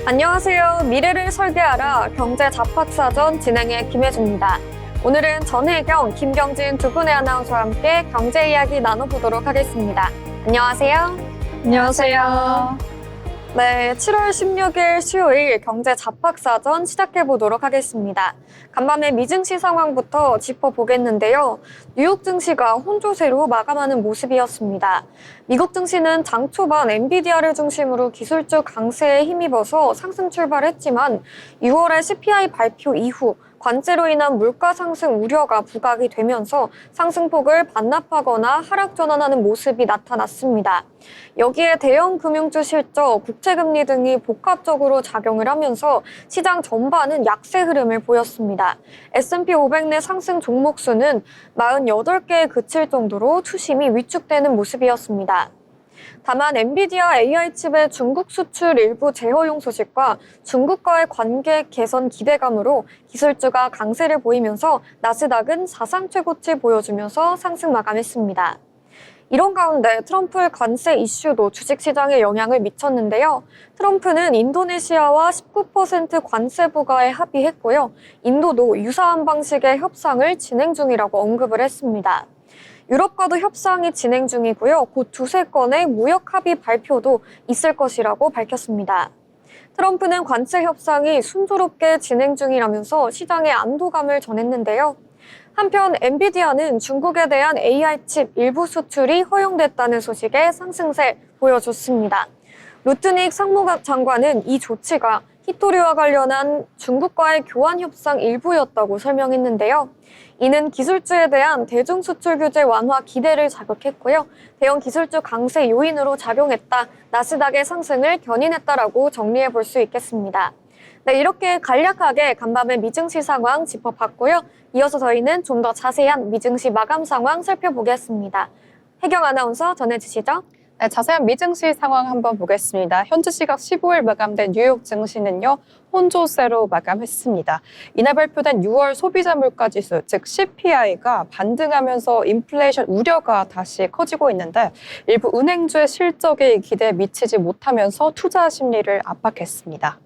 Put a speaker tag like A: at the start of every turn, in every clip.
A: 안녕하세요. 미래를 설계하라 경제 잡학사전 진행의 김혜주입니다. 오늘은 전혜경, 김경진 두 분의 아나운서와 함께 경제 이야기 나눠보도록 하겠습니다. 안녕하세요.
B: 안녕하세요.
A: 네, 7월 16일 수요일 경제 잡학사전 시작해보도록 하겠습니다. 간밤에 미증시 상황부터 짚어보겠는데요. 뉴욕 증시가 혼조세로 마감하는 모습이었습니다. 미국 증시는 장 초반 엔비디아를 중심으로 기술주 강세에 힘입어서 상승 출발했지만 6월의 CPI 발표 이후 관세로 인한 물가 상승 우려가 부각이 되면서 상승폭을 반납하거나 하락 전환하는 모습이 나타났습니다. 여기에 대형 금융주 실적, 국채금리 등이 복합적으로 작용을 하면서 시장 전반은 약세 흐름을 보였습니다. S&P 500 내 상승 종목 수는 48개에 그칠 정도로 투심이 위축되는 모습이었습니다. 다만 엔비디아 AI 칩의 중국 수출 일부 재허용 소식과 중국과의 관계 개선 기대감으로 기술주가 강세를 보이면서 나스닥은 사상 최고치 보여주면서 상승 마감했습니다. 이런 가운데 트럼프 관세 이슈도 주식시장에 영향을 미쳤는데요. 트럼프는 인도네시아와 19% 관세 부과에 합의했고요. 인도도 유사한 방식의 협상을 진행 중이라고 언급을 했습니다. 유럽과도 협상이 진행 중이고요. 곧 두세 건의 무역 합의 발표도 있을 것이라고 밝혔습니다. 트럼프는 관세 협상이 순조롭게 진행 중이라면서 시장에 안도감을 전했는데요. 한편 엔비디아는 중국에 대한 AI 칩 일부 수출이 허용됐다는 소식에 상승세 보여줬습니다. 루트닉 상무장관은 이 조치가 히토리와 관련한 중국과의 교환 협상 일부였다고 설명했는데요. 이는 기술주에 대한 대중 수출 규제 완화 기대를 자극했고요. 대형 기술주 강세 요인으로 작용했다. 나스닥의 상승을 견인했다라고 정리해 볼 수 있겠습니다. 네, 이렇게 간략하게 간밤의 미증시 상황 짚어봤고요. 이어서 저희는 좀 더 자세한 미증시 마감 상황 살펴보겠습니다. 혜경 아나운서 전해주시죠.
B: 네, 자세한 미증시 상황 한번 보겠습니다. 현지 시각 15일 마감된 뉴욕 증시는요, 혼조세로 마감했습니다. 이날 발표된 6월 소비자 물가 지수, 즉 CPI가 반등하면서 인플레이션 우려가 다시 커지고 있는데 일부 은행주의 실적에 기대에 미치지 못하면서 투자 심리를 압박했습니다.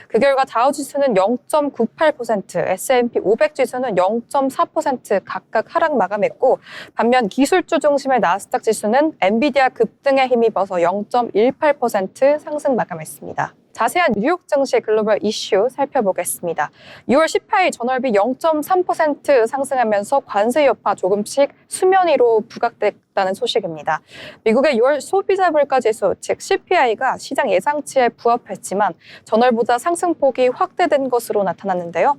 B: 그 결과 다우지수는 0.98%, S&P 500 지수는 0.4% 각각 하락 마감했고 반면 기술주 중심의 나스닥 지수는 엔비디아 급등에 힘입어서 0.18% 상승 마감했습니다. 자세한 뉴욕 증시 글로벌 이슈 살펴보겠습니다. 6월 18일 전월비 0.3% 상승하면서 관세 여파 조금씩 수면 위로 부각됐다는 소식입니다. 미국의 6월 소비자 물가 지수, 즉 CPI가 시장 예상치에 부합했지만 전월보다 상승폭이 확대된 것으로 나타났는데요.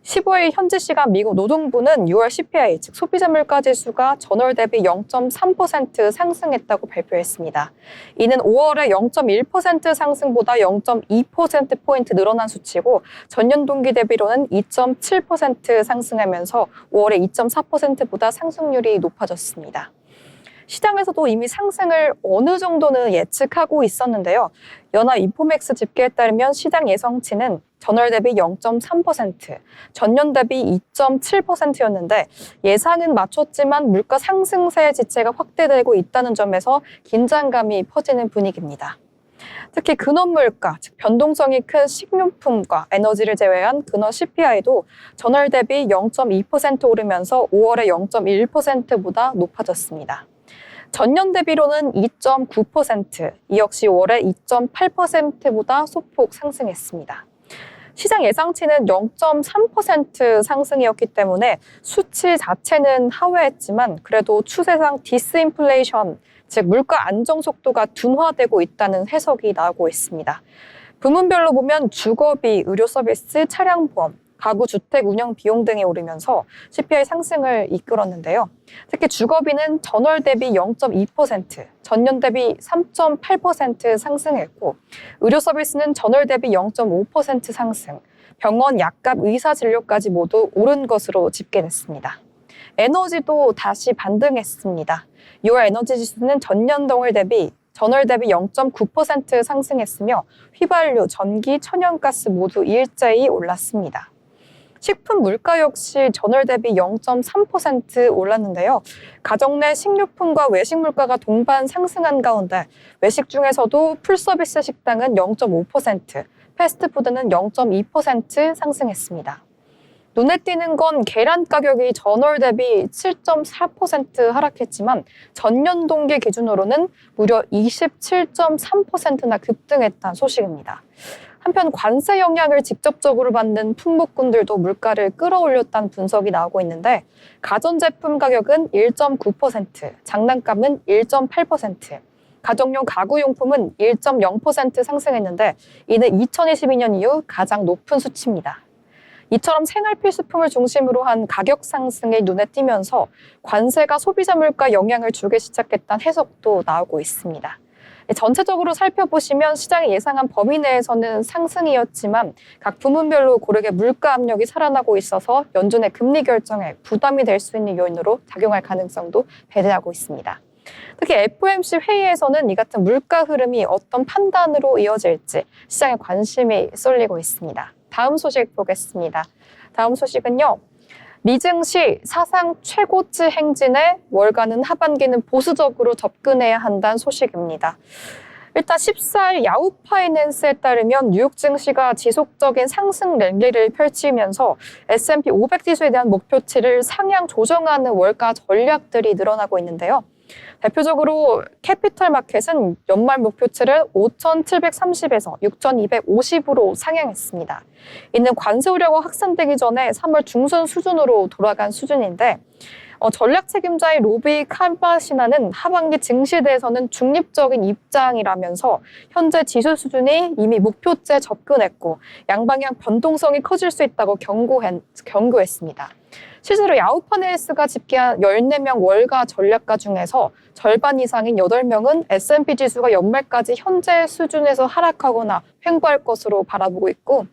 B: 15일 현지 시간 미국 노동부는 6월 CPI, 즉 소비자 물가 지수가 전월 대비 0.3% 상승했다고 발표했습니다. 이는 5월의 0.1% 상승보다 0.2%포인트 늘어난 수치고 전년 동기 대비로는 2.7% 상승하면서 5월의 2.4%보다 상승률이 높아졌습니다. 시장에서도 이미 상승을 어느 정도는 예측하고 있었는데요. 연합 인포맥스 집계에 따르면 시장 예상치는 전월 대비 0.3%, 전년 대비 2.7%였는데 예상은 맞췄지만 물가 상승세 지체가 확대되고 있다는 점에서 긴장감이 퍼지는 분위기입니다. 특히 근원물가, 즉 변동성이 큰 식료품과 에너지를 제외한 근원 CPI도 전월 대비 0.2% 오르면서 5월에 0.1%보다 높아졌습니다. 전년 대비로는 2.9%, 이 역시 5월에 2.8%보다 소폭 상승했습니다. 시장 예상치는 0.3% 상승이었기 때문에 수치 자체는 하회했지만 그래도 추세상 디스인플레이션, 즉 물가 안정 속도가 둔화되고 있다는 해석이 나오고 있습니다. 부문별로 보면 주거비, 의료 서비스, 차량보험, 가구 주택 운영 비용 등이 오르면서 CPI 상승을 이끌었는데요. 특히 주거비는 전월 대비 0.2%, 전년 대비 3.8% 상승했고 의료 서비스는 전월 대비 0.5% 상승, 병원 약값 의사 진료까지 모두 오른 것으로 집계됐습니다. 에너지도 다시 반등했습니다. 6월 에너지 지수는 전월 대비 0.9% 상승했으며 휘발유, 전기, 천연가스 모두 일제히 올랐습니다. 식품 물가 역시 전월 대비 0.3% 올랐는데요. 가정 내 식료품과 외식 물가가 동반 상승한 가운데 외식 중에서도 풀서비스 식당은 0.5%, 패스트푸드는 0.2% 상승했습니다. 눈에 띄는 건 계란 가격이 전월 대비 7.4% 하락했지만 전년 동기 기준으로는 무려 27.3%나 급등했다는 소식입니다. 한편 관세 영향을 직접적으로 받는 품목군들도 물가를 끌어올렸다는 분석이 나오고 있는데 가전제품 가격은 1.9%, 장난감은 1.8%, 가정용 가구용품은 1.0% 상승했는데 이는 2022년 이후 가장 높은 수치입니다. 이처럼 생활 필수품을 중심으로 한 가격 상승이 눈에 띄면서 관세가 소비자 물가에 영향을 주기 시작했다는 해석도 나오고 있습니다. 전체적으로 살펴보시면 시장이 예상한 범위 내에서는 상승이었지만 각 부문별로 고르게 물가 압력이 살아나고 있어서 연준의 금리 결정에 부담이 될 수 있는 요인으로 작용할 가능성도 배제하고 있습니다. 특히 FOMC 회의에서는 이 같은 물가 흐름이 어떤 판단으로 이어질지 시장에 관심이 쏠리고 있습니다. 다음 소식 보겠습니다. 다음 소식은요. 미증시 사상 최고치 행진에 월가는 하반기는 보수적으로 접근해야 한다는 소식입니다. 일단 14일 야후파이낸스에 따르면 뉴욕 증시가 지속적인 상승 랠리를 펼치면서 S&P 500 지수에 대한 목표치를 상향 조정하는 월가 전략들이 늘어나고 있는데요. 대표적으로 캐피털 마켓은 연말 목표치를 5,730에서 6,250으로 상향했습니다. 이는 관세 우려가 확산되기 전에 3월 중순 수준으로 돌아간 수준인데 전략 책임자의 로비 칼바시나는 하반기 증시에 대해서는 중립적인 입장이라면서 현재 지수 수준이 이미 목표치에 접근했고 양방향 변동성이 커질 수 있다고 경고했습니다. 실제로 야후파이낸스가 집계한 14명 월가 전략가 중에서 절반 이상인 8명은 S&P 지수가 연말까지 현재 수준에서 하락하거나 횡보할 것으로 바라보고 있고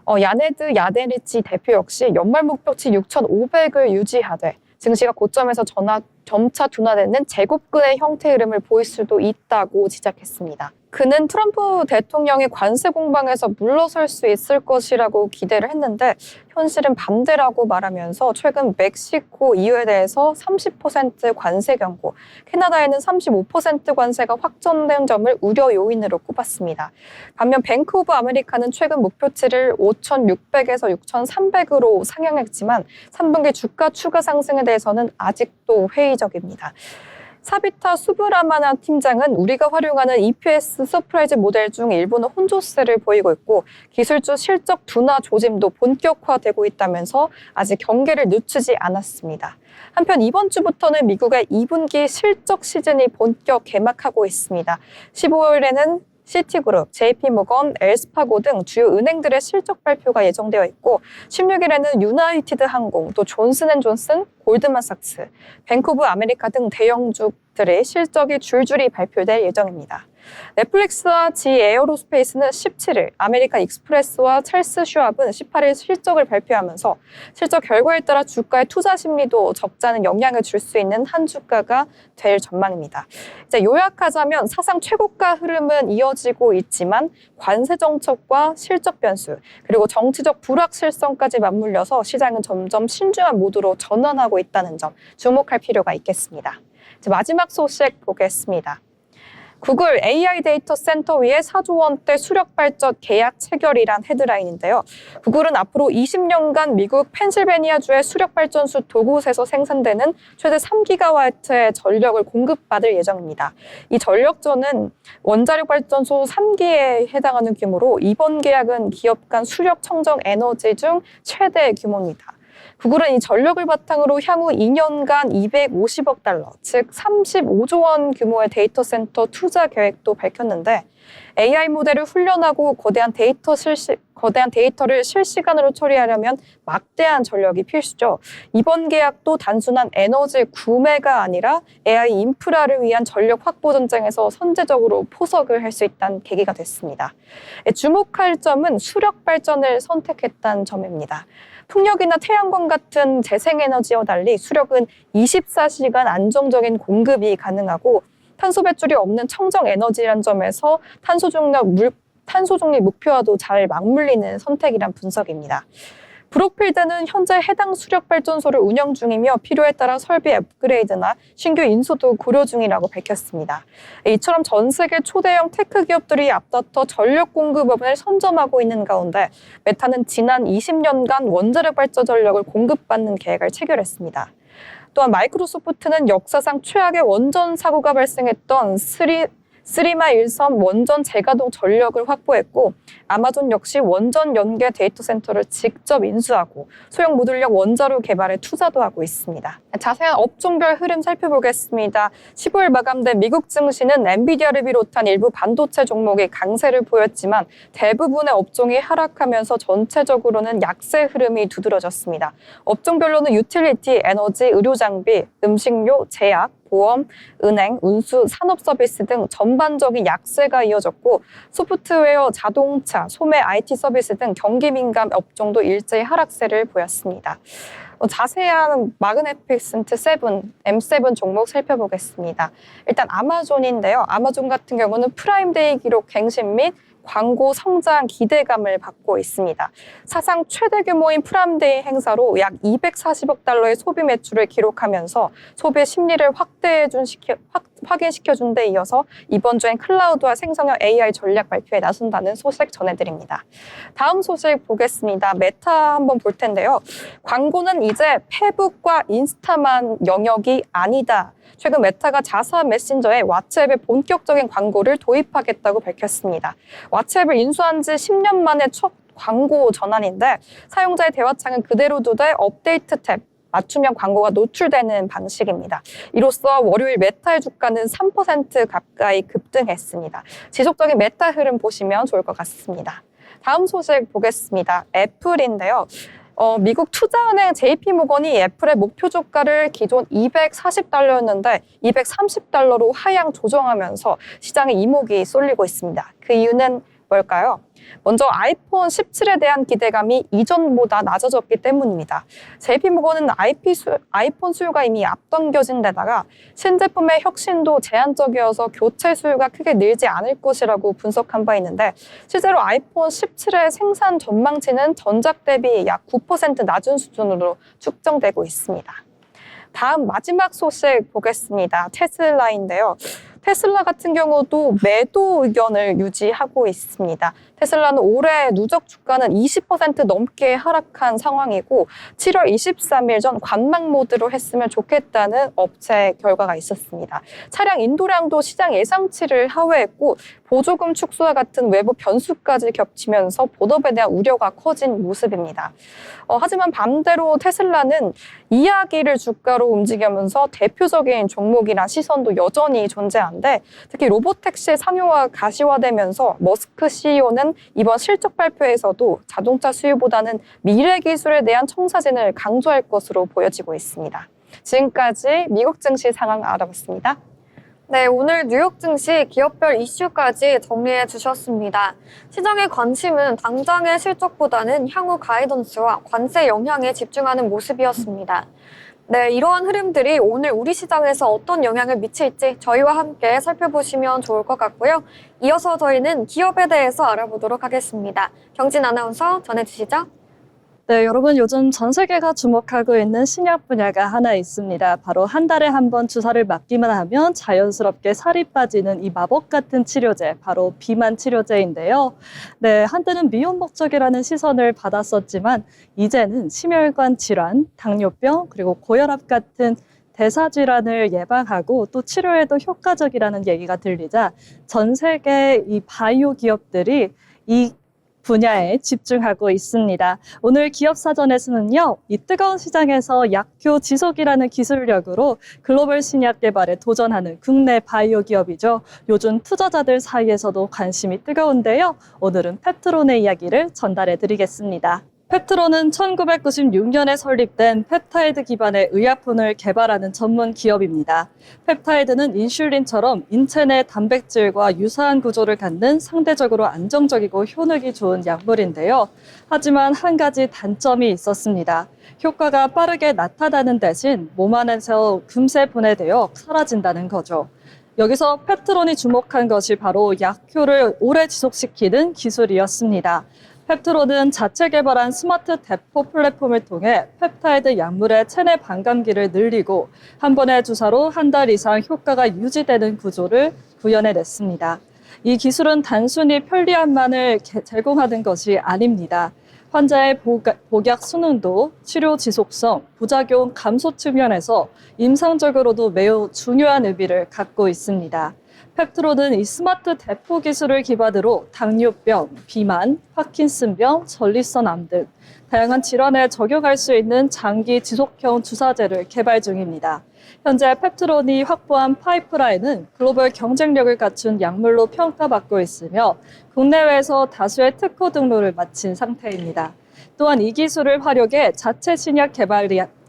B: 야네드 야데리치 대표 역시 연말 목표치 6,500을 유지하되 증시가 고점에서 점차 둔화되는 제곱근의 형태 흐름을 보일 수도 있다고 지적했습니다. 그는 트럼프 대통령의 관세 공방에서 물러설 수 있을 것이라고 기대를 했는데 현실은 반대라고 말하면서 최근 멕시코 EU에 대해서 30% 관세 경고, 캐나다에는 35% 관세가 확정된 점을 우려 요인으로 꼽았습니다. 반면 뱅크 오브 아메리카는 최근 목표치를 5,600에서 6,300으로 상향했지만 3분기 주가 추가 상승에 대해서는 아직도 회의적입니다. 사비타 수브라마나 팀장은 우리가 활용하는 EPS 서프라이즈 모델 중 일부는 혼조세를 보이고 있고 기술주 실적 둔화 조짐도 본격화되고 있다면서 아직 경계를 늦추지 않았습니다. 한편 이번 주부터는 미국의 2분기 실적 시즌이 본격 개막하고 있습니다. 15일에는 시티그룹, JP모건, 엘스파고 등 주요 은행들의 실적 발표가 예정되어 있고 16일에는 유나이티드 항공, 또 존슨앤존슨, 골드만삭스, 뱅크 오브 아메리카 등 대형주들의 실적이 줄줄이 발표될 예정입니다. 넷플릭스와 지 에어로스페이스는 17일, 아메리칸 익스프레스와 찰스 슈왑은 18일 실적을 발표하면서 실적 결과에 따라 주가의 투자 심리도 적지 않은 영향을 줄 수 있는 한 주가가 될 전망입니다. 이제 요약하자면 사상 최고가 흐름은 이어지고 있지만 관세 정책과 실적 변수, 그리고 정치적 불확실성까지 맞물려서 시장은 점점 신중한 모드로 전환하고 있다는 점 주목할 필요가 있겠습니다. 이제 마지막 소식 보겠습니다. 구글 AI 데이터 센터 위에 4조 원대 수력 발전 계약 체결이란 헤드라인인데요. 구글은 앞으로 20년간 미국 펜실베니아주의 수력 발전소 두 곳에서 생산되는 최대 3기가와트의 전력을 공급받을 예정입니다. 이 전력전은 원자력 발전소 3기에 해당하는 규모로 이번 계약은 기업 간 수력 청정 에너지 중 최대 규모입니다. 구글은 이 전력을 바탕으로 향후 2년간 250억 달러, 즉 35조 원 규모의 데이터 센터 투자 계획도 밝혔는데 AI 모델을 훈련하고 거대한 데이터를 실시간으로 처리하려면 막대한 전력이 필수죠. 이번 계약도 단순한 에너지 구매가 아니라 AI 인프라를 위한 전력 확보 전쟁에서 선제적으로 포석을 할 수 있다는 계기가 됐습니다. 주목할 점은 수력 발전을 선택했다는 점입니다. 풍력이나 태양광 같은 재생에너지와 달리 수력은 24시간 안정적인 공급이 가능하고 탄소 배출이 없는 청정 에너지란 점에서 탄소 중립 목표와도 잘 맞물리는 선택이란 분석입니다. 브록필드는 현재 해당 수력발전소를 운영 중이며 필요에 따라 설비 업그레이드나 신규 인수도 고려 중이라고 밝혔습니다. 이처럼 전 세계 초대형 테크 기업들이 앞다퉈 전력 공급원을 선점하고 있는 가운데 메타는 지난 20년간 원자력 발전 전력을 공급받는 계획을 체결했습니다. 또한 마이크로소프트는 역사상 최악의 원전 사고가 발생했던 스리마 1섬 원전 재가동 전력을 확보했고 아마존 역시 원전 연계 데이터 센터를 직접 인수하고 소형 모듈력 원자로 개발에 투자도 하고 있습니다. 자세한 업종별 흐름 살펴보겠습니다. 15일 마감된 미국 증시는 엔비디아를 비롯한 일부 반도체 종목이 강세를 보였지만 대부분의 업종이 하락하면서 전체적으로는 약세 흐름이 두드러졌습니다. 업종별로는 유틸리티, 에너지, 의료장비, 음식료, 제약, 보험, 은행, 운수, 산업서비스 등 전반적인 약세가 이어졌고 소프트웨어, 자동차, 소매, IT 서비스 등 경기 민감 업종도 일제히 하락세를 보였습니다. 자세한 마그네피센트 7, M7 종목 살펴보겠습니다. 일단 아마존인데요. 아마존 같은 경우는 프라임데이 기록 갱신 및 광고 성장 기대감을 받고 있습니다. 사상 최대 규모인 프라임데이 행사로 약 240억 달러의 소비 매출을 기록하면서 소비의 심리를 확인시켜준 데 이어서 이번 주엔 클라우드와 생성형 AI 전략 발표에 나선다는 소식 전해드립니다. 다음 소식 보겠습니다. 메타 한번 볼 텐데요. 광고는 이제 페북과 인스타만 영역이 아니다. 최근 메타가 자사 메신저에 왓츠앱에 본격적인 광고를 도입하겠다고 밝혔습니다. 왓츠앱을 인수한 지 10년 만에 첫 광고 전환인데 사용자의 대화창은 그대로 두되 업데이트 탭, 맞춤형 광고가 노출되는 방식입니다. 이로써 월요일 메타의 주가는 3% 가까이 급등했습니다. 지속적인 메타 흐름 보시면 좋을 것 같습니다. 다음 소식 보겠습니다. 애플인데요. 미국 투자은행 JP모건이 애플의 목표 주가를 기존 240달러였는데 230달러로 하향 조정하면서 시장에 이목이 쏠리고 있습니다. 그 이유는 뭘까요? 먼저 아이폰 17에 대한 기대감이 이전보다 낮아졌기 때문입니다. JP모건은 아이폰 수요가 이미 앞당겨진 데다가 신제품의 혁신도 제한적이어서 교체 수요가 크게 늘지 않을 것이라고 분석한 바 있는데 실제로 아이폰 17의 생산 전망치는 전작 대비 약 9% 낮은 수준으로 측정되고 있습니다. 다음 마지막 소식 보겠습니다. 테슬라인데요. 테슬라 같은 경우도 매도 의견을 유지하고 있습니다. 테슬라는 올해 누적 주가는 20% 넘게 하락한 상황이고 7월 23일 전 관망 모드로 했으면 좋겠다는 업체 결과가 있었습니다. 차량 인도량도 시장 예상치를 하회했고 보조금 축소와 같은 외부 변수까지 겹치면서 본업에 대한 우려가 커진 모습입니다. 하지만 반대로 테슬라는 이야기를 주가로 움직이면서 대표적인 종목이란 시선도 여전히 존재한데 특히 로보택시의 상용화가 가시화되면서 머스크 CEO는 이번 실적 발표에서도 자동차 수요보다는 미래 기술에 대한 청사진을 강조할 것으로 보여지고 있습니다. 지금까지 미국 증시 상황 알아봤습니다.
A: 네, 오늘 뉴욕 증시 기업별 이슈까지 정리해 주셨습니다. 시장의 관심은 당장의 실적보다는 향후 가이던스와 관세 영향에 집중하는 모습이었습니다. 네, 이러한 흐름들이 오늘 우리 시장에서 어떤 영향을 미칠지 저희와 함께 살펴보시면 좋을 것 같고요. 이어서 저희는 기업에 대해서 알아보도록 하겠습니다. 경진 아나운서 전해주시죠.
C: 네, 여러분 요즘 전 세계가 주목하고 있는 신약 분야가 하나 있습니다. 바로 한 달에 한 번 주사를 맞기만 하면 자연스럽게 살이 빠지는 이 마법 같은 치료제, 바로 비만 치료제인데요. 네, 한때는 미용 목적이라는 시선을 받았었지만 이제는 심혈관 질환, 당뇨병, 그리고 고혈압 같은 대사질환을 예방하고 또 치료에도 효과적이라는 얘기가 들리자 전 세계 이 바이오 기업들이 이 분야에 집중하고 있습니다. 오늘 기업사전에서는요, 이 뜨거운 시장에서 약효 지속이라는 기술력으로 글로벌 신약 개발에 도전하는 국내 바이오 기업이죠. 요즘 투자자들 사이에서도 관심이 뜨거운데요. 오늘은 펩트론의 이야기를 전달해 드리겠습니다. 펩트론은 1996년에 설립된 펩타이드 기반의 의약품을 개발하는 전문 기업입니다. 펩타이드는 인슐린처럼 인체 내 단백질과 유사한 구조를 갖는 상대적으로 안정적이고 효능이 좋은 약물인데요. 하지만 한 가지 단점이 있었습니다. 효과가 빠르게 나타나는 대신 몸 안에서 금세 분해되어 사라진다는 거죠. 여기서 펩트론이 주목한 것이 바로 약효를 오래 지속시키는 기술이었습니다. 펩트론은 자체 개발한 스마트 대포 플랫폼을 통해 펩타이드 약물의 체내 반감기를 늘리고 한 번의 주사로 한 달 이상 효과가 유지되는 구조를 구현해냈습니다. 이 기술은 단순히 편리함만을 제공하는 것이 아닙니다. 환자의 복약 수능도, 치료 지속성, 부작용 감소 측면에서 임상적으로도 매우 중요한 의미를 갖고 있습니다. 펩트론은 이 스마트 대포 기술을 기반으로 당뇨병, 비만, 파킨슨병, 전립선암 등 다양한 질환에 적용할 수 있는 장기 지속형 주사제를 개발 중입니다. 현재 펩트론이 확보한 파이프라인은 글로벌 경쟁력을 갖춘 약물로 평가받고 있으며 국내외에서 다수의 특허 등록을 마친 상태입니다. 또한 이 기술을 활용해 자체 신약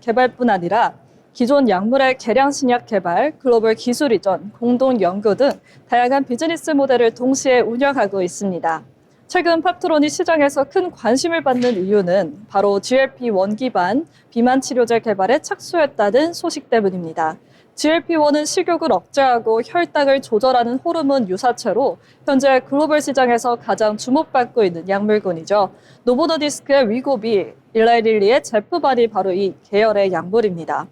C: 개발뿐 아니라 기존 약물의 개량 신약 개발, 글로벌 기술 이전, 공동 연구 등 다양한 비즈니스 모델을 동시에 운영하고 있습니다. 최근 펩트론이 시장에서 큰 관심을 받는 이유는 바로 GLP-1 기반 비만 치료제 개발에 착수했다는 소식 때문입니다. GLP-1은 식욕을 억제하고 혈당을 조절하는 호르몬 유사체로 현재 글로벌 시장에서 가장 주목받고 있는 약물군이죠. 노보노디스크의 위고비, 일라이릴리의 제프반이 바로 이 계열의 약물입니다.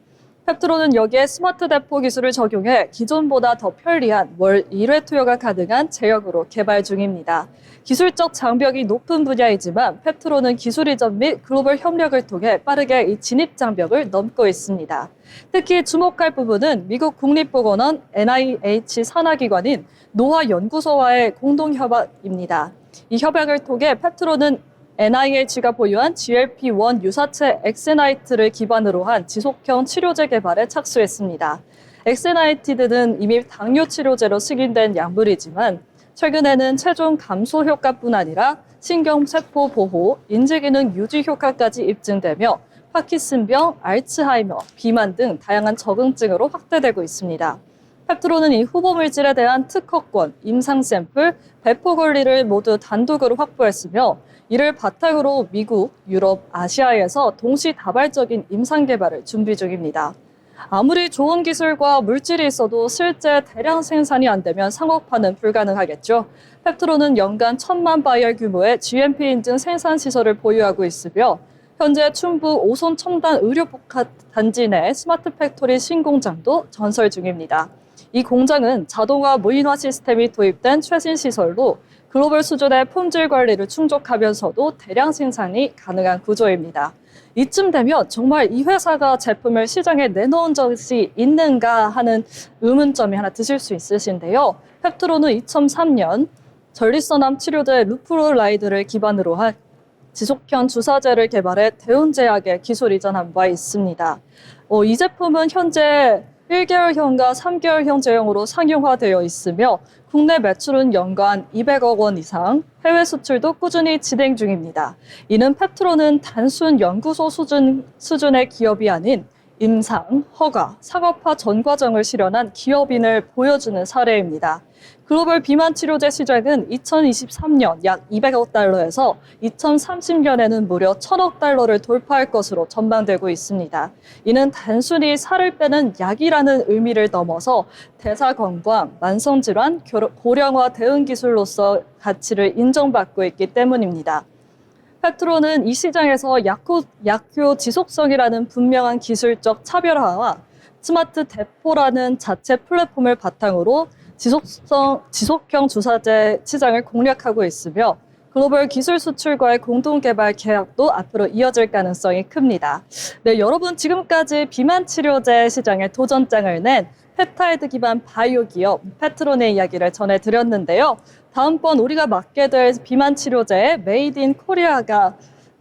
C: 펩트론은 여기에 스마트 대포 기술을 적용해 기존보다 더 편리한 월 1회 투여가 가능한 제형으로 개발 중입니다. 기술적 장벽이 높은 분야이지만 펩트론은 기술 이전 및 글로벌 협력을 통해 빠르게 이 진입 장벽을 넘고 있습니다. 특히 주목할 부분은 미국 국립보건원 NIH 산하기관인 노화연구소와의 공동협약입니다. 이 협약을 통해 펩트론은 NIH가 보유한 GLP-1 유사체 엑세나이트를 기반으로 한 지속형 치료제 개발에 착수했습니다. 엑세나이티드는 이미 당뇨 치료제로 승인된 약물이지만 최근에는 체중 감소 효과뿐 아니라 신경세포 보호, 인지기능 유지 효과까지 입증되며 파킨슨병, 알츠하이머, 비만 등 다양한 적응증으로 확대되고 있습니다. 펩트론은 이 후보 물질에 대한 특허권, 임상 샘플, 배포 권리를 모두 단독으로 확보했으며 이를 바탕으로 미국, 유럽, 아시아에서 동시다발적인 임상 개발을 준비 중입니다. 아무리 좋은 기술과 물질이 있어도 실제 대량 생산이 안 되면 상업화는 불가능하겠죠. 펩트론은 연간 1,000만 바이얼 규모의 GMP 인증 생산 시설을 보유하고 있으며 현재 충북 오손 첨단 의료복합 단지 내 스마트 팩토리 신공장도 건설 중입니다. 이 공장은 자동화 무인화 시스템이 도입된 최신 시설로 글로벌 수준의 품질 관리를 충족하면서도 대량 생산이 가능한 구조입니다. 이쯤 되면 정말 이 회사가 제품을 시장에 내놓은 적이 있는가 하는 의문점이 하나 드실 수 있으신데요. 펩트론은 2003년 전립선암 치료제 루프로라이드를 기반으로 한 지속형 주사제를 개발해 대운제약에 기술 이전한 바 있습니다. 이 제품은 현재 1개월형과 3개월형 제형으로 상용화되어 있으며 국내 매출은 연간 200억 원 이상, 해외 수출도 꾸준히 진행 중입니다. 이는 펩트론은 단순 연구소 수준의 기업이 아닌 임상, 허가, 상업화 전 과정을 실현한 기업인을 보여주는 사례입니다. 글로벌 비만 치료제 시장은 2023년 약 200억 달러에서 2030년에는 무려 1000억 달러를 돌파할 것으로 전망되고 있습니다. 이는 단순히 살을 빼는 약이라는 의미를 넘어서 대사 건강, 만성질환, 고령화 대응 기술로서 가치를 인정받고 있기 때문입니다. 펩트론은 이 시장에서 약효 지속성이라는 분명한 기술적 차별화와 스마트 대포라는 자체 플랫폼을 바탕으로 지속형 주사제 시장을 공략하고 있으며 글로벌 기술 수출과의 공동 개발 계약도 앞으로 이어질 가능성이 큽니다. 네, 여러분 지금까지 비만 치료제 시장에 도전장을 낸 펩타이드 기반 바이오 기업 펩트론의 이야기를 전해드렸는데요. 다음번 우리가 맞게 될 비만 치료제에 메이드 인 코리아가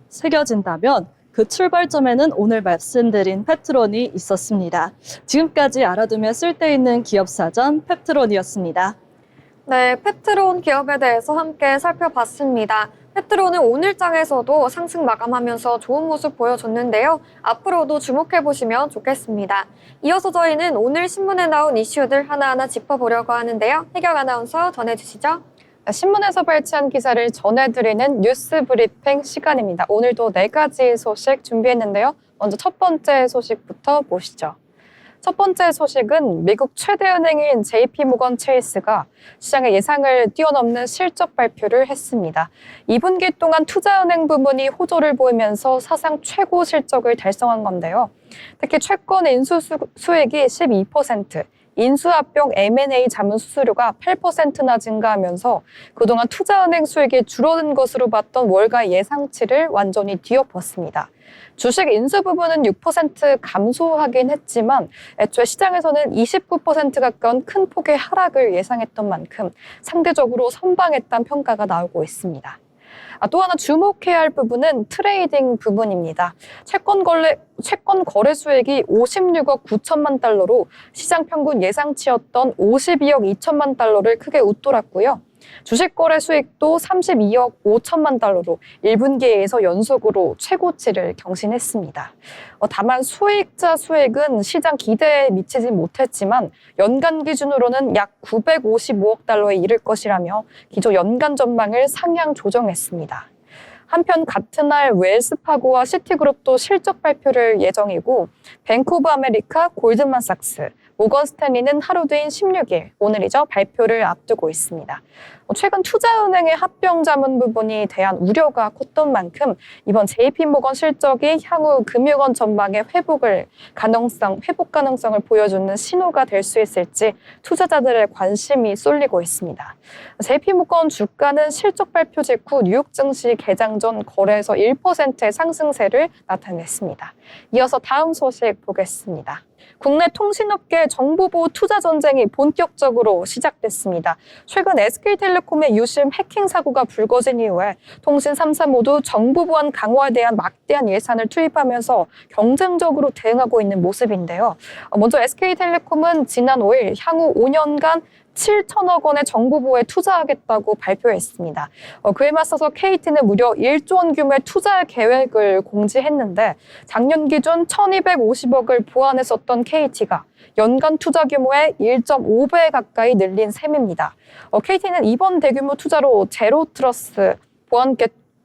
C: 새겨진다면 그 출발점에는 오늘 말씀드린 펩트론이 있었습니다. 지금까지 알아두면 쓸데있는 기업사전 펩트론이었습니다.
A: 네, 펩트론 기업에 대해서 함께 살펴봤습니다. 펩트론은 오늘장에서도 상승 마감하면서 좋은 모습 보여줬는데요. 앞으로도 주목해보시면 좋겠습니다. 이어서 저희는 오늘 신문에 나온 이슈들 하나하나 짚어보려고 하는데요. 혜경 아나운서 전해주시죠.
B: 신문에서 발췌한 기사를 전해드리는 뉴스 브리핑 시간입니다. 오늘도 4가지 소식 준비했는데요. 먼저 첫 번째 소식부터 보시죠. 첫 번째 소식은 미국 최대 은행인 JP모건 체이스가 시장의 예상을 뛰어넘는 실적 발표를 했습니다. 2분기 동안 투자은행 부문이 호조를 보이면서 사상 최고 실적을 달성한 건데요. 특히 채권 인수 수익이 12%, 인수합병 M&A 자문 수수료가 8%나 증가하면서 그동안 투자은행 수익이 줄어든 것으로 봤던 월가 예상치를 완전히 뒤엎었습니다. 주식 인수 부분은 6% 감소하긴 했지만 애초에 시장에서는 29% 가까운 큰 폭의 하락을 예상했던 만큼 상대적으로 선방했다는 평가가 나오고 있습니다. 또 하나 주목해야 할 부분은 트레이딩 부분입니다. 채권 거래 수익이 56억 9천만 달러로 시장 평균 예상치였던 52억 2천만 달러를 크게 웃돌았고요. 주식 거래 수익도 32억 5천만 달러로 1분기에서 연속으로 최고치를 경신했습니다. 다만 수익자 수익은 시장 기대에 미치지 못했지만 연간 기준으로는 약 955억 달러에 이를 것이라며 기존 연간 전망을 상향 조정했습니다. 한편 같은 날 웰스파고와 시티그룹도 실적 발표를 예정이고 뱅크 오브 아메리카, 골드만삭스, 모건 스탠리는 하루 뒤인 16일, 오늘이죠, 발표를 앞두고 있습니다. 최근 투자은행의 합병 자문 부분이 대한 우려가 컸던 만큼 이번 JP모건 실적이 향후 금융원 전망의 회복 가능성을 보여주는 신호가 될 수 있을지 투자자들의 관심이 쏠리고 있습니다. JP모건 주가는 실적 발표 직후 뉴욕 증시 개장 전 거래에서 1%의 상승세를 나타냈습니다. 이어서 다음 소식 보겠습니다. 국내 통신업계 정보보호 투자 전쟁이 본격적으로 시작됐습니다. 최근 SK텔레콤의 유심 해킹 사고가 불거진 이후에 통신 3사 모두 정보 보안 강화에 대한 막대한 예산을 투입하면서 경쟁적으로 대응하고 있는 모습인데요. 먼저 SK텔레콤은 지난 5일 향후 5년간 7천억 원의 정보보호에 투자하겠다고 발표했습니다. 그에 맞서서 KT는 무려 1조 원 규모의 투자 계획을 공지했는데 작년 기준 1,250억을 보완했었던 KT가 연간 투자 규모의 1.5배 가까이 늘린 셈입니다. KT는 이번 대규모 투자로 제로 트러스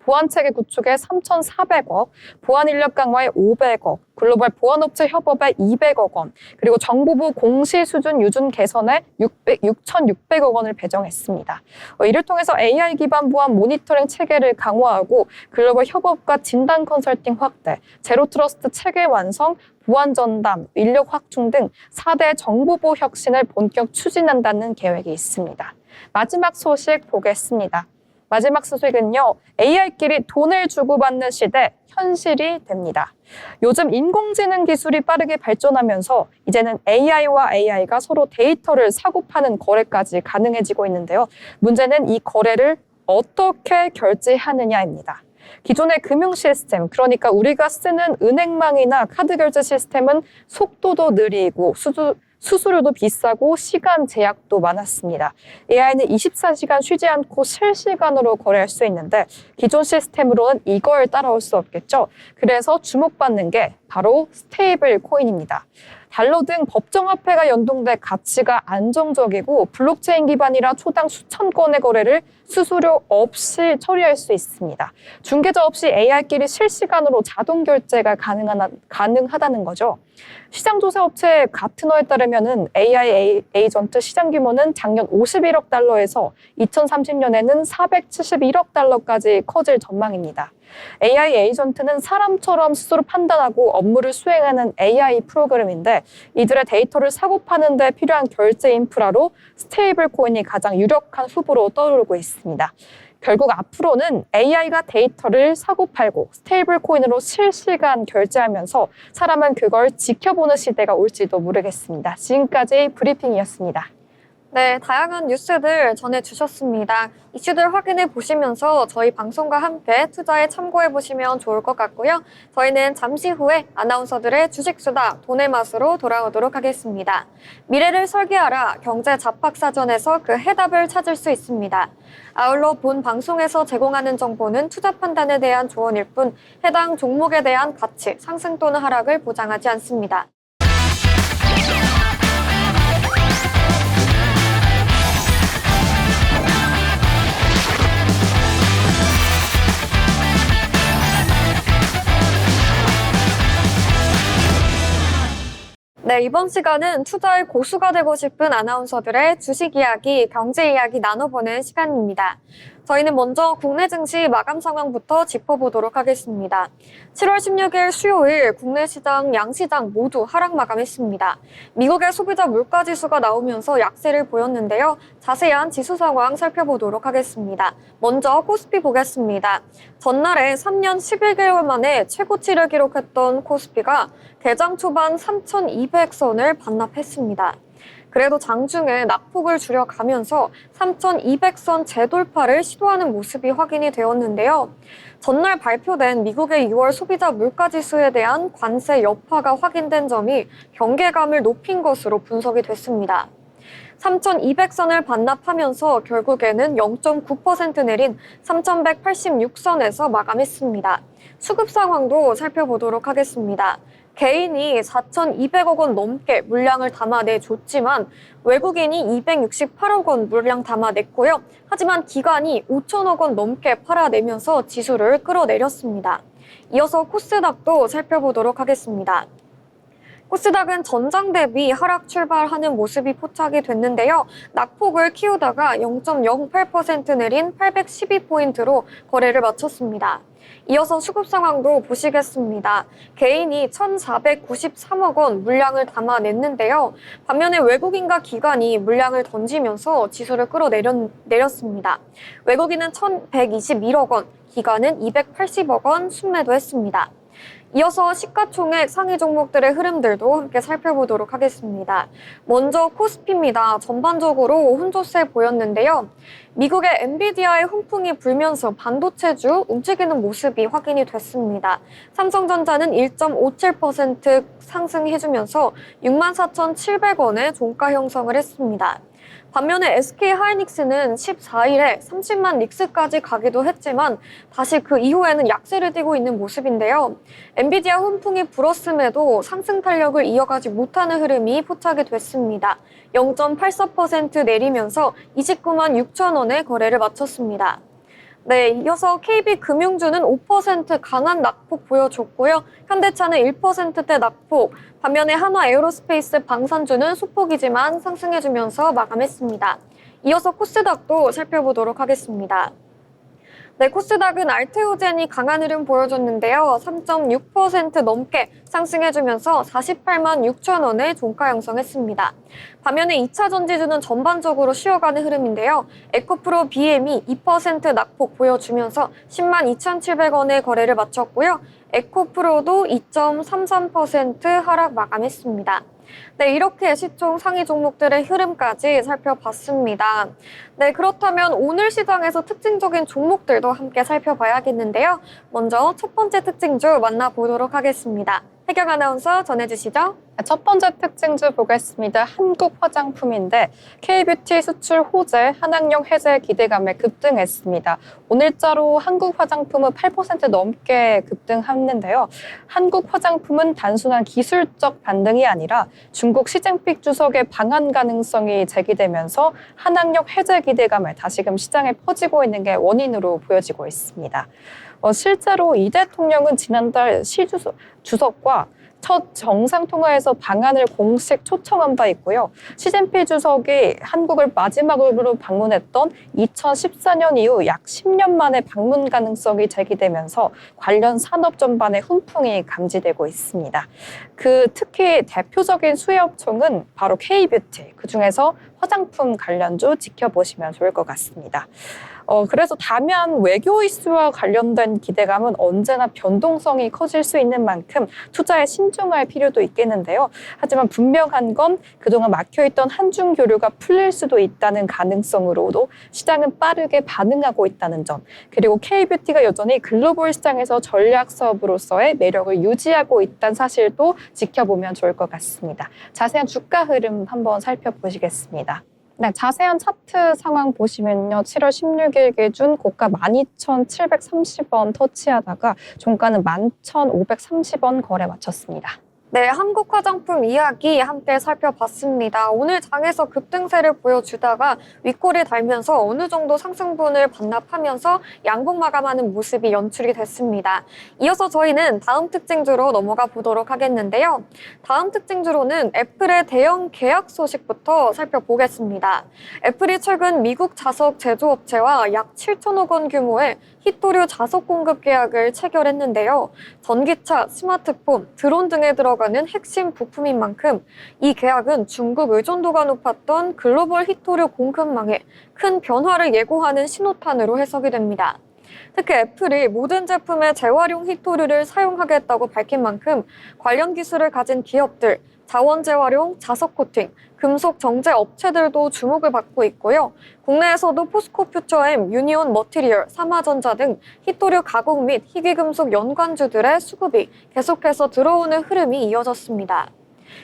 B: 보안체계 구축에 3,400억, 보안 인력 강화에 500억, 글로벌 보안업체 협업에 200억 원, 그리고 정보부 공시 수준 유준 개선에 6,600억 원을 배정했습니다. 이를 통해서 AI 기반 보안 모니터링 체계를 강화하고 글로벌 협업과 진단 컨설팅 확대, 제로 트러스트 체계 완성, 보안 전담, 인력 확충 등 4대 정보보호 혁신을 본격 추진한다는 계획이 있습니다. 마지막 소식 보겠습니다. 마지막 소식은요, AI끼리 돈을 주고받는 시대 현실이 됩니다. 요즘 인공지능 기술이 빠르게 발전하면서 이제는 AI와 AI가 서로 데이터를 사고 파는 거래까지 가능해지고 있는데요. 문제는 이 거래를 어떻게 결제하느냐입니다. 기존의 금융 시스템, 그러니까 우리가 쓰는 은행망이나 카드 결제 시스템은 속도도 느리고 수수료도 비싸고 시간 제약도 많았습니다. AI는 24시간 쉬지 않고 실시간으로 거래할 수 있는데 기존 시스템으로는 이걸 따라올 수 없겠죠. 그래서 주목받는 게 바로 스테이블 코인입니다. 달러 등 법정화폐가 연동돼 가치가 안정적이고 블록체인 기반이라 초당 수천 건의 거래를 수수료 없이 처리할 수 있습니다. 중개자 없이 AI끼리 실시간으로 자동 결제가 가능하다는 거죠. 시장조사 업체 가트너에 따르면은 AI 에이전트 시장 규모는 작년 51억 달러에서 2030년에는 471억 달러까지 커질 전망입니다. AI 에이전트는 사람처럼 스스로 판단하고 업무를 수행하는 AI 프로그램인데 이들의 데이터를 사고 파는 데 필요한 결제 인프라로 스테이블 코인이 가장 유력한 후보로 떠오르고 있습니다. 결국 앞으로는 AI가 데이터를 사고 팔고 스테이블 코인으로 실시간 결제하면서 사람은 그걸 지켜보는 시대가 올지도 모르겠습니다. 지금까지 브리핑이었습니다.
A: 네, 다양한 뉴스들 전해주셨습니다. 이슈들 확인해 보시면서 저희 방송과 함께 투자에 참고해 보시면 좋을 것 같고요. 저희는 잠시 후에 아나운서들의 주식수다 돈의 맛으로 돌아오도록 하겠습니다. 미래를 설계하라 경제 잡학사전에서 그 해답을 찾을 수 있습니다. 아울러 본 방송에서 제공하는 정보는 투자 판단에 대한 조언일 뿐 해당 종목에 대한 가치, 상승 또는 하락을 보장하지 않습니다. 네, 네, 이번 시간은 투자의 고수가 되고 싶은 아나운서들의 주식 이야기, 경제 이야기 나눠보는 시간입니다. 저희는 먼저 국내 증시 마감 상황부터 짚어보도록 하겠습니다. 7월 16일 수요일 국내 시장, 양시장 모두 하락 마감했습니다. 미국의 소비자 물가지수가 나오면서 약세를 보였는데요. 자세한 지수 상황 살펴보도록 하겠습니다. 먼저 코스피 보겠습니다. 전날에 3년 11개월 만에 최고치를 기록했던 코스피가 개장 초반 3,200선을 반납했습니다. 그래도 장중에 낙폭을 줄여가면서 3,200선 재돌파를 시도하는 모습이 확인이 되었는데요. 전날 발표된 미국의 6월 소비자 물가지수에 대한 관세 여파가 확인된 점이 경계감을 높인 것으로 분석이 됐습니다. 3,200선을 반납하면서 결국에는 0.9% 내린 3,186선에서 마감했습니다. 수급 상황도 살펴보도록 하겠습니다. 개인이 4,200억 원 넘게 물량을 담아내줬지만 외국인이 268억 원 물량 담아냈고요. 하지만 기관이 5천억 원 넘게 팔아내면서 지수를 끌어내렸습니다. 이어서 코스닥도 살펴보도록 하겠습니다. 코스닥은 전장 대비 하락 출발하는 모습이 포착이 됐는데요. 낙폭을 키우다가 0.08% 내린 812포인트로 거래를 마쳤습니다. 이어서 수급 상황도 보시겠습니다. 개인이 1,493억 원 물량을 담아냈는데요. 반면에 외국인과 기관이 물량을 던지면서 지수를 끌어내렸습니다. 외국인은 1,121억 원, 기관은 280억 원 순매도했습니다. 이어서 시가총액 상위 종목들의 흐름들도 함께 살펴보도록 하겠습니다. 먼저 코스피입니다. 전반적으로 혼조세 보였는데요. 미국의 엔비디아의 훈풍이 불면서 반도체주 움직이는 모습이 확인이 됐습니다. 삼성전자는 1.57% 상승해주면서 64,700원의 종가 형성을 했습니다. 반면에 SK하이닉스는 14일에 30만 닉스까지 가기도 했지만 다시 그 이후에는 약세를 띠고 있는 모습인데요. 엔비디아 훈풍이 불었음에도 상승 탄력을 이어가지 못하는 흐름이 포착이 됐습니다. 0.84% 내리면서 29만 6천 원에 거래를 마쳤습니다. 네, 이어서 KB금융주는 5% 강한 낙폭 보여줬고요. 현대차는 1%대 낙폭, 반면에 한화에어로스페이스 방산주는 소폭이지만 상승해주면서 마감했습니다. 이어서 코스닥도 살펴보도록 하겠습니다. 네, 코스닥은 알테오젠이 강한 흐름 보여줬는데요. 3.6% 넘게 상승해주면서 48만 6천 원의 종가 형성했습니다. 반면에 2차 전지주는 전반적으로 쉬어가는 흐름인데요. 에코프로 BM이 2% 낙폭 보여주면서 10만 2,700원의 거래를 마쳤고요. 에코프로도 2.33% 하락 마감했습니다. 네, 이렇게 시총 상위 종목들의 흐름까지 살펴봤습니다. 네, 그렇다면 오늘 시장에서 특징적인 종목들도 함께 살펴봐야겠는데요. 먼저 첫 번째 특징주 만나보도록 하겠습니다. 혜경 아나운서 전해주시죠.
B: 첫 번째 특징주 보겠습니다. 한국 화장품인데 K뷰티 수출 호재, 한학령 해제 기대감에 급등했습니다. 오늘자로 한국 화장품은 8% 넘게 급등했는데요. 한국 화장품은 단순한 기술적 반등이 아니라 중국 시진핑 주석의 방한 가능성이 제기되면서 한학령 해제 기대감을 다시금 시장에 퍼지고 있는 게 원인으로 보여지고 있습니다. 실제로 이 대통령은 지난달 시 주석과 첫 정상통화에서 방한을 공식 초청한 바 있고요. 시진핑 주석이 한국을 마지막으로 방문했던 2014년 이후 약 10년 만에 방문 가능성이 제기되면서 관련 산업 전반에 훈풍이 감지되고 있습니다. 특히 대표적인 수혜업종은 바로 K뷰티, 그중에서 화장품 관련주 지켜보시면 좋을 것 같습니다. 그래서 다만 외교 이슈와 관련된 기대감은 언제나 변동성이 커질 수 있는 만큼 투자에 신중할 필요도 있겠는데요. 하지만 분명한 건 그동안 막혀있던 한중 교류가 풀릴 수도 있다는 가능성으로도 시장은 빠르게 반응하고 있다는 점, 그리고 K뷰티가 여전히 글로벌 시장에서 전략 사업으로서의 매력을 유지하고 있다는 사실도 지켜보면 좋을 것 같습니다. 자세한 주가 흐름 한번 살펴보시겠습니다. 네, 자세한 차트 상황 보시면요. 7월 16일 기준 고가 12,730원 터치하다가 종가는 11,530원 거래 마쳤습니다.
A: 네, 한국 화장품 이야기 함께 살펴봤습니다. 오늘 장에서 급등세를 보여주다가 윗골을 달면서 어느 정도 상승분을 반납하면서 양봉 마감하는 모습이 연출이 됐습니다. 이어서 저희는 다음 특징주로 넘어가 보도록 하겠는데요. 다음 특징주로는 애플의 대형 계약 소식부터 살펴보겠습니다. 애플이 최근 미국 자석 제조업체와 약 7천억 원 규모의 히토류 자석 공급 계약을 체결했는데요. 전기차, 스마트폰, 드론 등에 들어가는 핵심 부품인 만큼 이 계약은 중국 의존도가 높았던 글로벌 히토류 공급망에 큰 변화를 예고하는 신호탄으로 해석이 됩니다. 특히 애플이 모든 제품에 재활용 히토류를 사용하겠다고 밝힌 만큼 관련 기술을 가진 기업들, 자원 재활용, 자석 코팅, 금속 정제 업체들도 주목을 받고 있고요. 국내에서도 포스코 퓨처엠, 유니온 머티리얼, 삼화전자 등 히토류 가공 및 희귀금속 연관주들의 수급이 계속해서 들어오는 흐름이 이어졌습니다.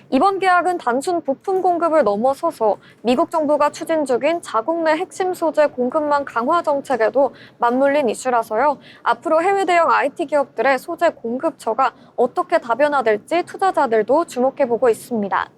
A: 이번 계약은 단순 부품 공급을 넘어서서 미국 정부가 추진 중인 자국 내 핵심 소재 공급망 강화 정책에도 맞물린 이슈라서요. 앞으로 해외 대형 IT 기업들의 소재 공급처가 어떻게 다변화될지 투자자들도 주목해보고 있습니다.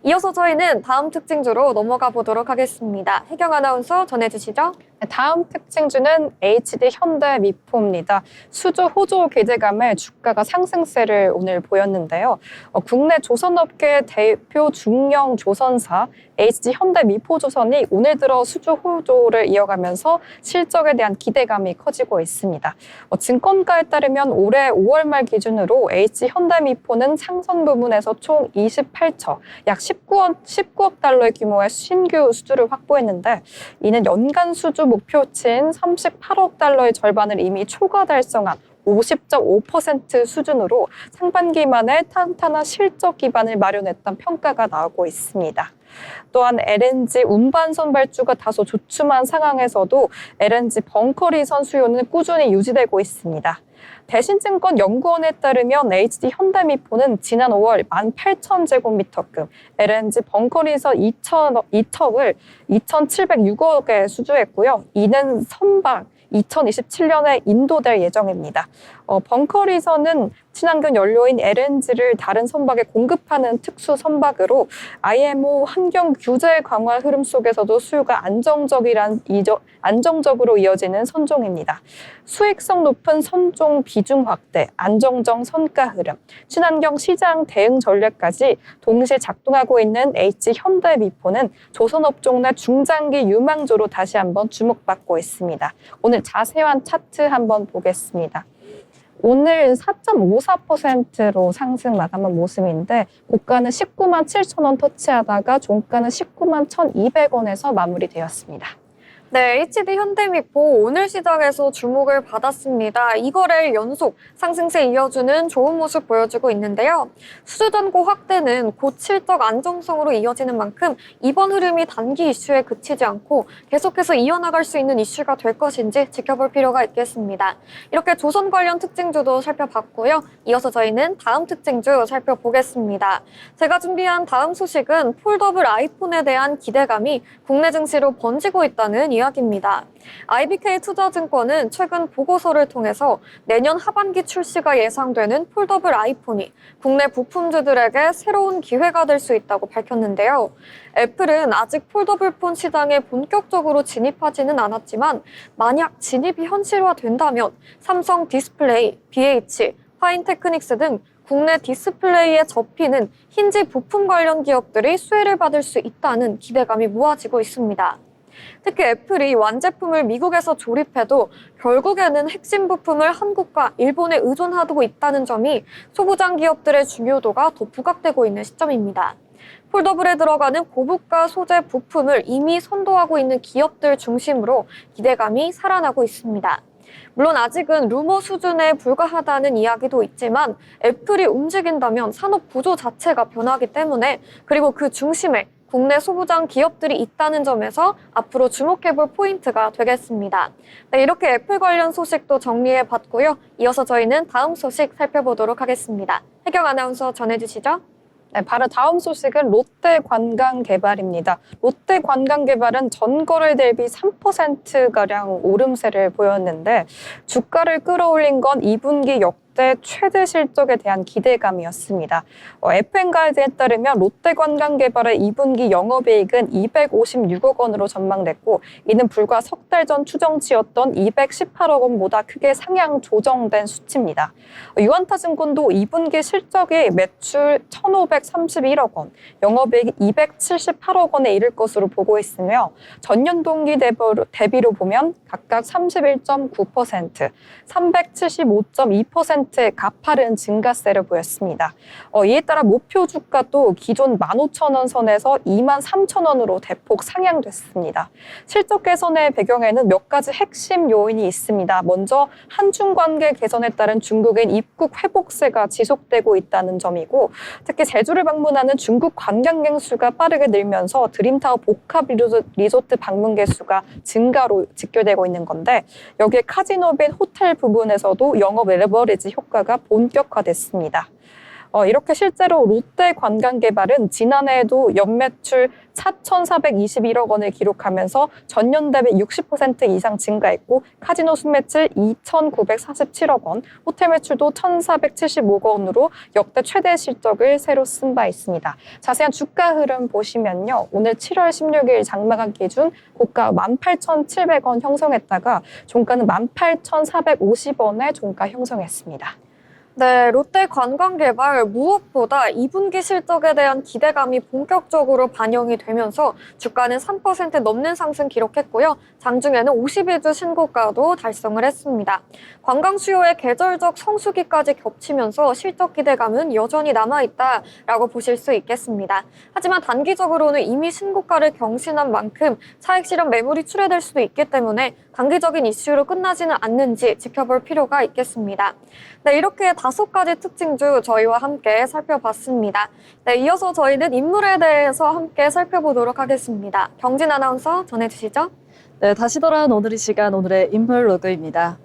A: 이어서 저희는 다음 특징주로 넘어가 보도록 하겠습니다. 혜경 아나운서 전해주시죠.
B: 다음 특징주는 HD 현대 미포입니다. 수주 호조 기대감에 주가가 상승세를 오늘 보였는데요. 국내 조선업계 대표 중형 조선사 HD 현대 미포조선이 오늘 들어 수주 호조를 이어가면서 실적에 대한 기대감이 커지고 있습니다. 증권가에 따르면 올해 5월 말 기준으로 HD 현대 미포는 상선 부문에서 총 28처, 약 19억 달러의 규모의 신규 수주를 확보했는데 이는 연간 수주 목표치인 38억 달러의 절반을 이미 초과 달성한 50.5% 수준으로 상반기만에 탄탄한 실적 기반을 마련했다는 평가가 나오고 있습니다. 또한 LNG 운반 선발주가 다소 조춤한 상황에서도 LNG 벙커리선 수요는 꾸준히 유지되고 있습니다. 대신증권 연구원에 따르면 HD 현대미포는 지난 5월 18,000제곱미터급 LNG 벙커리선 2척을 2,706억에 수주했고요. 이는 선박 2027년에 인도될 예정입니다. 벙커리선은 친환경 연료인 LNG를 다른 선박에 공급하는 특수 선박으로 IMO 환경 규제 강화 흐름 속에서도 수요가 안정적으로 이어지는 선종입니다. 수익성 높은 선종 비중 확대, 안정적 선가 흐름, 친환경 시장 대응 전략까지 동시에 작동하고 있는 HD 현대미포는 조선업종 내 중장기 유망주로 다시 한번 주목받고 있습니다. 오늘 자세한 차트 한번 보겠습니다. 오늘 4.54%로 상승 마감한 모습인데 고가는 19만 7천 원 터치하다가 종가는 19만 1,200원에서 마무리되었습니다.
A: 네, HD 현대미포 오늘 시장에서 주목을 받았습니다. 이거래일 연속 상승세 이어주는 좋은 모습 보여주고 있는데요. 수주잔고 확대는 곧 실적 안정성으로 이어지는 만큼 이번 흐름이 단기 이슈에 그치지 않고 계속해서 이어나갈 수 있는 이슈가 될 것인지 지켜볼 필요가 있겠습니다. 이렇게 조선 관련 특징주도 살펴봤고요. 이어서 저희는 다음 특징주 살펴보겠습니다. 제가 준비한 다음 소식은 폴더블 아이폰에 대한 기대감이 국내 증시로 번지고 있다는 이야기입니다. IBK 투자증권은 최근 보고서를 통해서 내년 하반기 출시가 예상되는 폴더블 아이폰이 국내 부품주들에게 새로운 기회가 될 수 있다고 밝혔는데요. 애플은 아직 폴더블 폰 시장에 본격적으로 진입하지는 않았지만 만약 진입이 현실화된다면 삼성 디스플레이, BH, 파인테크닉스 등 국내 디스플레이에 접히는 힌지 부품 관련 기업들이 수혜를 받을 수 있다는 기대감이 모아지고 있습니다. 특히 애플이 완제품을 미국에서 조립해도 결국에는 핵심 부품을 한국과 일본에 의존하고 있다는 점이 소부장 기업들의 중요도가 더 부각되고 있는 시점입니다. 폴더블에 들어가는 고부가 소재 부품을 이미 선도하고 있는 기업들 중심으로 기대감이 살아나고 있습니다. 물론 아직은 루머 수준에 불과하다는 이야기도 있지만 애플이 움직인다면 산업 구조 자체가 변하기 때문에 그리고 그 중심에 국내 소부장 기업들이 있다는 점에서 앞으로 주목해볼 포인트가 되겠습니다. 네, 이렇게 애플 관련 소식도 정리해봤고요. 이어서 저희는 다음 소식 살펴보도록 하겠습니다. 혜경 아나운서 전해주시죠.
B: 네, 바로 다음 소식은 롯데관광개발입니다. 롯데관광개발은 전거래 대비 3%가량 오름세를 보였는데 주가를 끌어올린 건 2분기 역대 최대 실적에 대한 기대감이었습니다. FN가이드에 따르면 롯데관광개발의 2분기 영업이익은 256억 원으로 전망됐고 이는 불과 석 달 전 추정치였던 218억 원보다 크게 상향 조정된 수치입니다. 유안타증권도 2분기 실적이 매출 1,531억 원, 영업이익 278억 원에 이를 것으로 보고 있으며 전년 동기 대비로 보면 각각 31.9%, 375.2%의 가파른 증가세를 보였습니다. 이에 따라 목표 주가도 기존 15,000원 선에서 23,000원으로 대폭 상향됐습니다. 실적 개선의 배경에는 몇 가지 핵심 요인이 있습니다. 먼저 한중 관계 개선에 따른 중국인 입국 회복세가 지속되고 있다는 점이고 특히 제주를 방문하는 중국 관광객 수가 빠르게 늘면서 드림타워 복합 리조트 방문 개수가 증가로 직결되고 있는 건데 여기에 카지노 및 호텔 부분에서도 영업 레버리지 효과가 본격화됐습니다. 이렇게 실제로 롯데관광개발은 지난해에도 연매출 4,421억 원을 기록하면서 전년 대비 60% 이상 증가했고 카지노 순매출 2,947억 원, 호텔 매출도 1,475억 원으로 역대 최대 실적을 새로 쓴 바 있습니다. 자세한 주가 흐름 보시면요. 오늘 7월 16일 장마감 기준 고가 18,700원 형성했다가 종가는 18,450원에 종가 형성했습니다.
A: 네, 롯데관광개발 무엇보다 2분기 실적에 대한 기대감이 본격적으로 반영이 되면서 주가는 3% 넘는 상승 기록했고요. 장중에는 52주 신고가도 달성을 했습니다. 관광 수요의 계절적 성수기까지 겹치면서 실적 기대감은 여전히 남아있다라고 보실 수 있겠습니다. 하지만 단기적으로는 이미 신고가를 경신한 만큼 차익 실현 매물이 출회될 수도 있기 때문에 단기적인 이슈로 끝나지는 않는지 지켜볼 필요가 있겠습니다. 네, 이렇게 5가지 특징주 저희와 함께 살펴봤습니다. 네, 이어서 저희는 인물에 대해서 함께 살펴보도록 하겠습니다. 경진 아나운서 전해주시죠.
C: 네, 다시 돌아온 오늘 이 시간 오늘의 인물 로그입니다.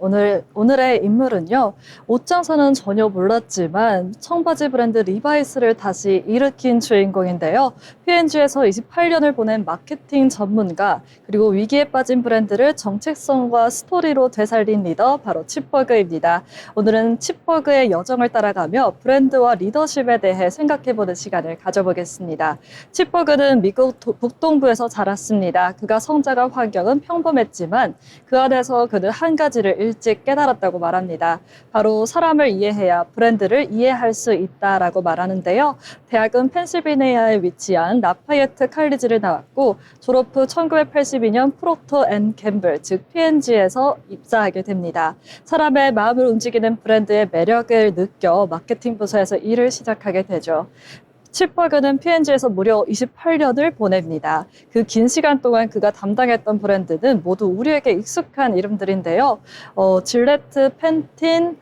C: 오늘의 인물은요. 옷장사는 전혀 몰랐지만 청바지 브랜드 리바이스를 다시 일으킨 주인공인데요. P&G에서 28년을 보낸 마케팅 전문가 그리고 위기에 빠진 브랜드를 정체성과 스토리로 되살린 리더 바로 칩버그입니다. 오늘은 칩버그의 여정을 따라가며 브랜드와 리더십에 대해 생각해보는 시간을 가져보겠습니다. 칩버그는 미국 북동부에서 자랐습니다. 그가 성장한 환경은 평범했지만 그 안에서 그는 한 가지를 일찍 깨달았다고 말합니다. 바로 사람을 이해해야 브랜드를 이해할 수 있다라고 말하는데요. 대학은 펜실베니아에 위치한 라파예트 칼리지를 나왔고 졸업 후 1982년 프록터 앤 갬블 즉 P&G에서 입사하게 됩니다. 사람의 마음을 움직이는 브랜드의 매력을 느껴 마케팅 부서에서 일을 시작하게 되죠. 칩버그는 P&G에서 무려 28년을 보냅니다. 그 긴 시간 동안 그가 담당했던 브랜드는 모두 우리에게 익숙한 이름들인데요. 질레트, 펜틴,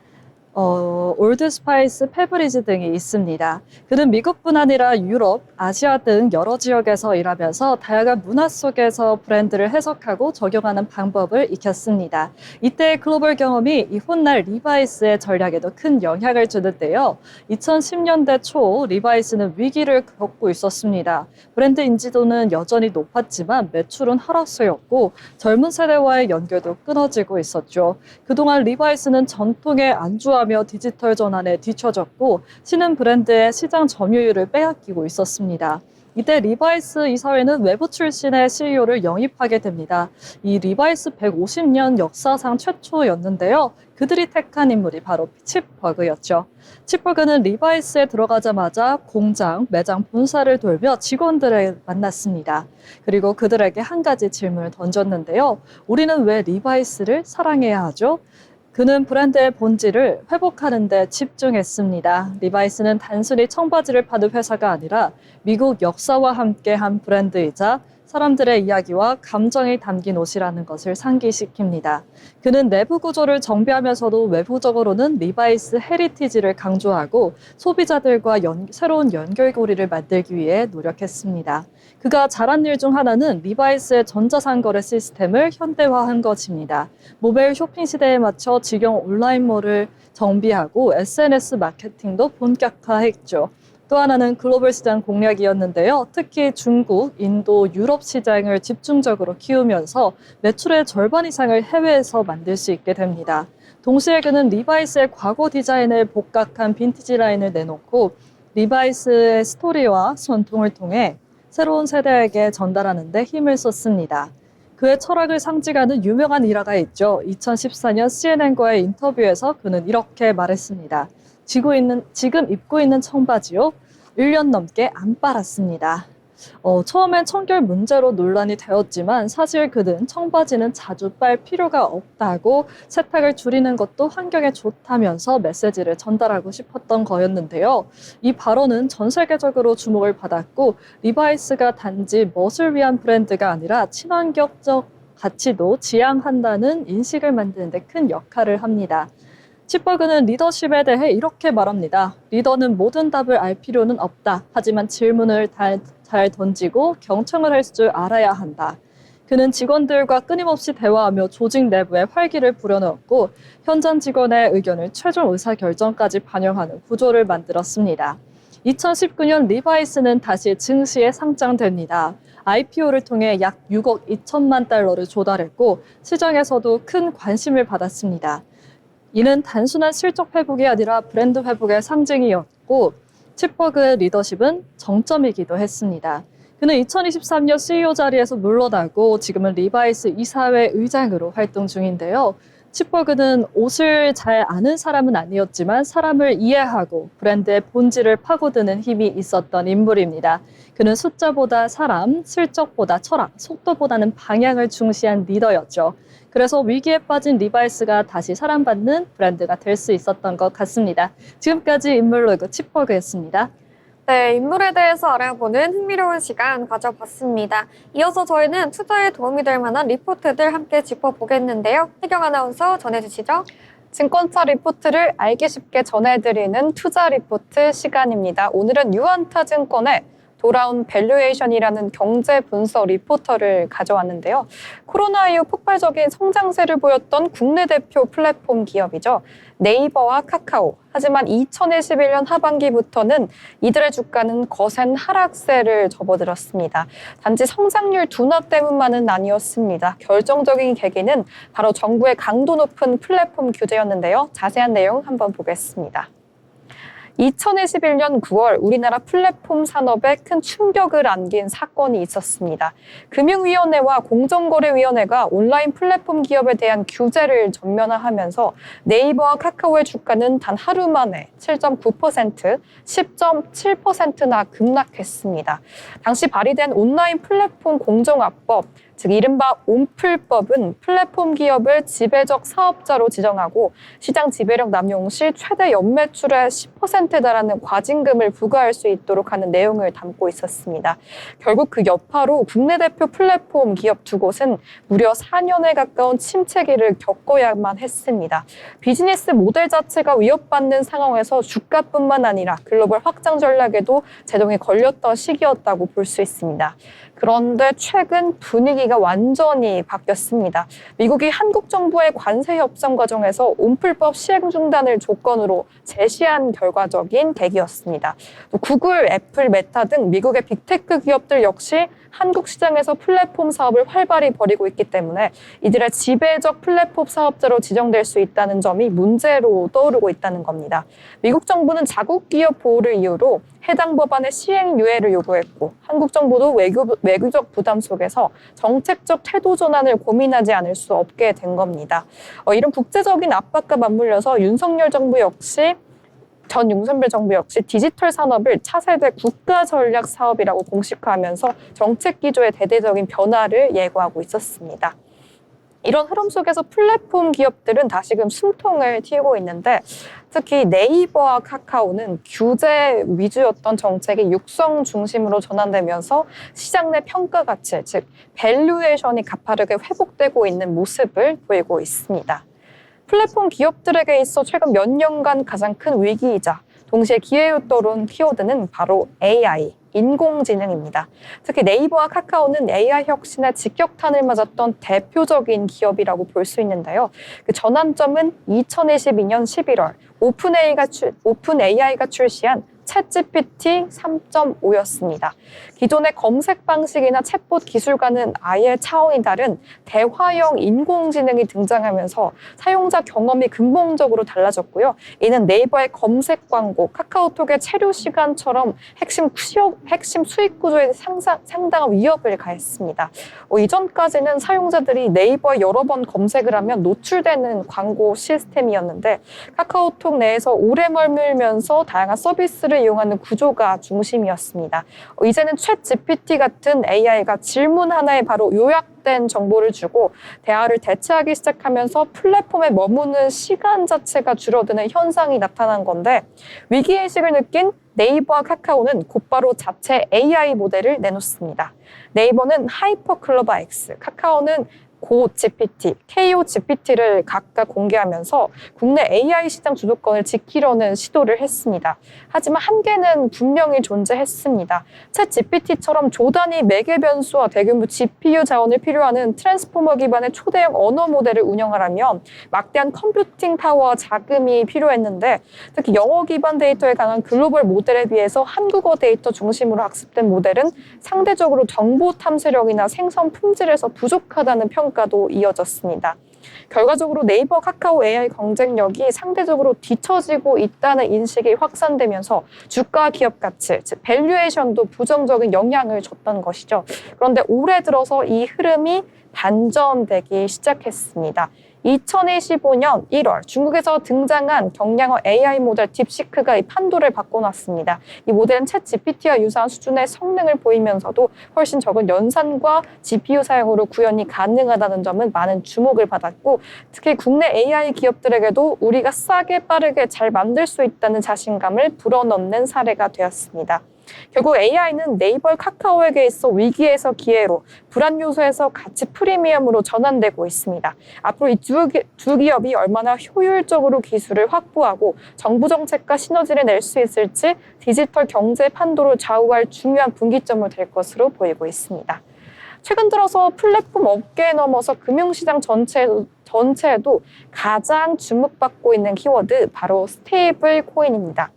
C: 올드스파이스, 페브리즈 등이 있습니다. 그는 미국뿐 아니라 유럽, 아시아 등 여러 지역에서 일하면서 다양한 문화 속에서 브랜드를 해석하고 적용하는 방법을 익혔습니다. 이때의 글로벌 경험이 이 훗날 리바이스의 전략에도 큰 영향을 주는데요. 2010년대 초 리바이스는 위기를 겪고 있었습니다. 브랜드 인지도는 여전히 높았지만 매출은 하락세였고 젊은 세대와의 연결도 끊어지고 있었죠. 그동안 리바이스는 전통에 안주하며 디지털 전환에 뒤처졌고 신흥 브랜드의 시장 점유율을 빼앗기고 있었습니다. 이때 리바이스 이사회는 외부 출신의 CEO를 영입하게 됩니다. 이 리바이스 150년 역사상 최초였는데요. 그들이 택한 인물이 바로 칩버그였죠. 칩버그는 리바이스에 들어가자마자 공장, 매장 본사를 돌며 직원들을 만났습니다. 그리고 그들에게 한 가지 질문을 던졌는데요. 우리는 왜 리바이스를 사랑해야 하죠? 그는 브랜드의 본질을 회복하는 데 집중했습니다. 리바이스는 단순히 청바지를 파는 회사가 아니라 미국 역사와 함께한 브랜드이자 사람들의 이야기와 감정이 담긴 옷이라는 것을 상기시킵니다. 그는 내부 구조를 정비하면서도 외부적으로는 리바이스 헤리티지를 강조하고 소비자들과 새로운 연결고리를 만들기 위해 노력했습니다. 그가 잘한 일 중 하나는 리바이스의 전자상거래 시스템을 현대화한 것입니다. 모바일 쇼핑 시대에 맞춰 직영 온라인몰을 정비하고 SNS 마케팅도 본격화했죠. 또 하나는 글로벌 시장 공략이었는데요. 특히 중국, 인도, 유럽 시장을 집중적으로 키우면서 매출의 절반 이상을 해외에서 만들 수 있게 됩니다. 동시에 그는 리바이스의 과거 디자인을 복각한 빈티지 라인을 내놓고 리바이스의 스토리와 전통을 통해 새로운 세대에게 전달하는 데 힘을 썼습니다. 그의 철학을 상징하는 유명한 일화가 있죠. 2014년 CNN과의 인터뷰에서 그는 이렇게 말했습니다. 지금 입고 있는 청바지요. 1년 넘게 안 빨았습니다. 처음엔 청결 문제로 논란이 되었지만 사실 그는 청바지는 자주 빨 필요가 없다고 세탁을 줄이는 것도 환경에 좋다면서 메시지를 전달하고 싶었던 거였는데요. 이 발언은 전 세계적으로 주목을 받았고 리바이스가 단지 멋을 위한 브랜드가 아니라 친환경적 가치도 지향한다는 인식을 만드는 데 큰 역할을 합니다. 치버그는 리더십에 대해 이렇게 말합니다. 리더는 모든 답을 알 필요는 없다. 하지만 질문을 잘 던지고 경청을 할 줄 알아야 한다. 그는 직원들과 끊임없이 대화하며 조직 내부에 활기를 불어넣었고 현장 직원의 의견을 최종 의사결정까지 반영하는 구조를 만들었습니다. 2019년 리바이스는 다시 증시에 상장됩니다. IPO를 통해 약 6억 2천만 달러를 조달했고 시장에서도 큰 관심을 받았습니다. 이는 단순한 실적 회복이 아니라 브랜드 회복의 상징이었고 치버그의 리더십은 정점이기도 했습니다. 그는 2023년 CEO 자리에서 물러나고 지금은 리바이스 이사회 의장으로 활동 중인데요. 치버그는 옷을 잘 아는 사람은 아니었지만 사람을 이해하고 브랜드의 본질을 파고드는 힘이 있었던 인물입니다. 그는 숫자보다 사람, 실적보다 철학, 속도보다는 방향을 중시한 리더였죠. 그래서 위기에 빠진 리바이스가 다시 사랑받는 브랜드가 될 수 있었던 것 같습니다. 지금까지 인물로그 치버그였습니다.
A: 네, 인물에 대해서 알아보는 흥미로운 시간 가져봤습니다. 이어서 저희는 투자에 도움이 될 만한 리포트들 함께 짚어보겠는데요. 혜경 아나운서 전해주시죠.
B: 증권사 리포트를 알기 쉽게 전해드리는 투자 리포트 시간입니다. 오늘은 유안타증권의 돌아온 밸류에이션이라는 경제 분석 리포터를 가져왔는데요. 코로나 이후 폭발적인 성장세를 보였던 국내 대표 플랫폼 기업이죠. 네이버와 카카오. 하지만 2021년 하반기부터는 이들의 주가는 거센 하락세를 접어들었습니다. 단지 성장률 둔화 때문만은 아니었습니다. 결정적인 계기는 바로 정부의 강도 높은 플랫폼 규제였는데요. 자세한 내용 한번 보겠습니다. 2021년 9월 우리나라 플랫폼 산업에 큰 충격을 안긴 사건이 있었습니다. 금융위원회와 공정거래위원회가 온라인 플랫폼 기업에 대한 규제를 전면화하면서 네이버와 카카오의 주가는 단 하루 만에 7.9%, 10.7%나 급락했습니다. 당시 발의된 온라인 플랫폼 공정화법, 즉 이른바 온플법은 플랫폼 기업을 지배적 사업자로 지정하고 시장 지배력 남용 시 최대 연매출의 10%에 달하는 과징금을 부과할 수 있도록 하는 내용을 담고 있었습니다. 결국 그 여파로 국내 대표 플랫폼 기업 두 곳은 무려 4년에 가까운 침체기를 겪어야만 했습니다. 비즈니스 모델 자체가 위협받는 상황에서 주가뿐만 아니라 글로벌 확장 전략에도 제동이 걸렸던 시기였다고 볼 수 있습니다. 그런데 최근 분위기가 완전히 바뀌었습니다. 미국이 한국 정부의 관세 협상 과정에서 온플법 시행 중단을 조건으로 제시한 결과적인 계기였습니다. 또 구글, 애플, 메타 등 미국의 빅테크 기업들 역시 한국 시장에서 플랫폼 사업을 활발히 벌이고 있기 때문에 이들의 지배적 플랫폼 사업자로 지정될 수 있다는 점이 문제로 떠오르고 있다는 겁니다. 미국 정부는 자국 기업 보호를 이유로 해당 법안의 시행 유예를 요구했고 한국 정부도 외교적 부담 속에서 정책적 태도 전환을 고민하지 않을 수 없게 된 겁니다. 이런 국제적인 압박과 맞물려서 윤석열 정부 역시 디지털 산업을 차세대 국가 전략 사업이라고 공식화하면서 정책 기조의 대대적인 변화를 예고하고 있었습니다. 이런 흐름 속에서 플랫폼 기업들은 다시금 숨통을 틔우고 있는데 특히 네이버와 카카오는 규제 위주였던 정책이 육성 중심으로 전환되면서 시장 내 평가 가치, 즉 밸류에이션이 가파르게 회복되고 있는 모습을 보이고 있습니다. 플랫폼 기업들에게 있어 최근 몇 년간 가장 큰 위기이자 동시에 기회로 떠오른 키워드는 바로 AI, 인공지능입니다. 특히 네이버와 카카오는 AI 혁신의 직격탄을 맞았던 대표적인 기업이라고 볼 수 있는데요. 그 전환점은 2022년 11월 오픈AI가 출시한 챗GPT 3.5였습니다. 기존의 검색 방식이나 챗봇 기술과는 아예 차원이 다른 대화형 인공지능이 등장하면서 사용자 경험이 근본적으로 달라졌고요. 이는 네이버의 검색 광고, 카카오톡의 체류 시간처럼 핵심 수익 구조에 상당한 위협을 가했습니다. 이전까지는 사용자들이 네이버에 여러 번 검색을 하면 노출되는 광고 시스템이었는데 카카오톡 내에서 오래 머물면서 다양한 서비스를 이용하는 구조가 중심이었습니다. 이제는 챗 GPT 같은 AI가 질문 하나에 바로 요약된 정보를 주고 대화를 대체하기 시작하면서 플랫폼에 머무는 시간 자체가 줄어드는 현상이 나타난 건데 위기의식을 느낀 네이버와 카카오는 곧바로 자체 AI 모델을 내놓습니다. 네이버는 하이퍼클로바 X, 카카오는 고 GPT, KO GPT를 각각 공개하면서 국내 AI 시장 주도권을 지키려는 시도를 했습니다. 하지만 한계는 분명히 존재했습니다. 챗 GPT처럼 조단위 매개 변수와 대규모 GPU 자원을 필요하는 트랜스포머 기반의 초대형 언어 모델을 운영하려면 막대한 컴퓨팅 파워와 자금이 필요했는데 특히 영어 기반 데이터에 강한 글로벌 모델에 비해서 한국어 데이터 중심으로 학습된 모델은 상대적으로 정보 탐색력이나 생성 품질에서 부족하다는 평가도 이어졌습니다. 결과적으로 네이버, 카카오 AI 경쟁력이 상대적으로 뒤처지고 있다는 인식이 확산되면서 주가 기업 가치, 즉 밸류에이션도 부정적인 영향을 줬던 것이죠. 그런데 올해 들어서 이 흐름이 반전되기 시작했습니다. 2025년 1월 중국에서 등장한 경량화 AI 모델 딥시크가 이 판도를 바꿔놨습니다. 이 모델은 챗 GPT와 유사한 수준의 성능을 보이면서도 훨씬 적은 연산과 GPU 사용으로 구현이 가능하다는 점은 많은 주목을 받았고 특히 국내 AI 기업들에게도 우리가 싸게 빠르게 잘 만들 수 있다는 자신감을 불어넣는 사례가 되었습니다. 결국 AI는 네이버, 카카오에게 있어 위기에서 기회로, 불안 요소에서 가치 프리미엄으로 전환되고 있습니다. 앞으로 이 두 기업이 얼마나 효율적으로 기술을 확보하고 정부 정책과 시너지를 낼 수 있을지 디지털 경제 판도를 좌우할 중요한 분기점을 될 것으로 보이고 있습니다. 최근 들어서 플랫폼 업계에 넘어서 금융시장 전체에도 가장 주목받고 있는 키워드 바로 스테이블 코인입니다.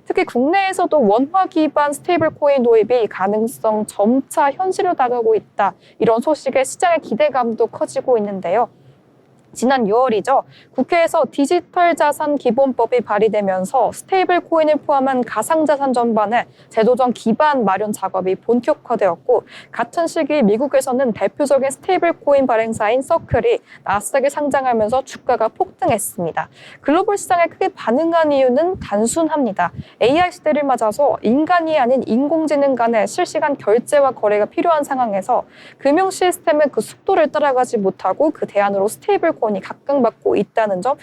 B: 특히 국내에서도 원화 기반 스테이블 코인 도입이 가능성 점차 현실로 다가오고 있다. 이런 소식에 시장의 기대감도 커지고 있는데요. 지난 6월이죠. 국회에서 디지털 자산 기본법이 발의되면서 스테이블 코인을 포함한 가상자산 전반의 제도적 기반 마련 작업이 본격화되었고 같은 시기 미국에서는 대표적인 스테이블 코인 발행사인 서클이 나스닥에 상장하면서 주가가 폭등했습니다. 글로벌 시장에 크게 반응한 이유는 단순합니다. AI 시대를 맞아서 인간이 아닌 인공지능 간의 실시간 결제와 거래가 필요한 상황에서 금융 시스템은 그 속도를 따라가지 못하고 그 대안으로 스테이블 코인이 각광받고 있다는 점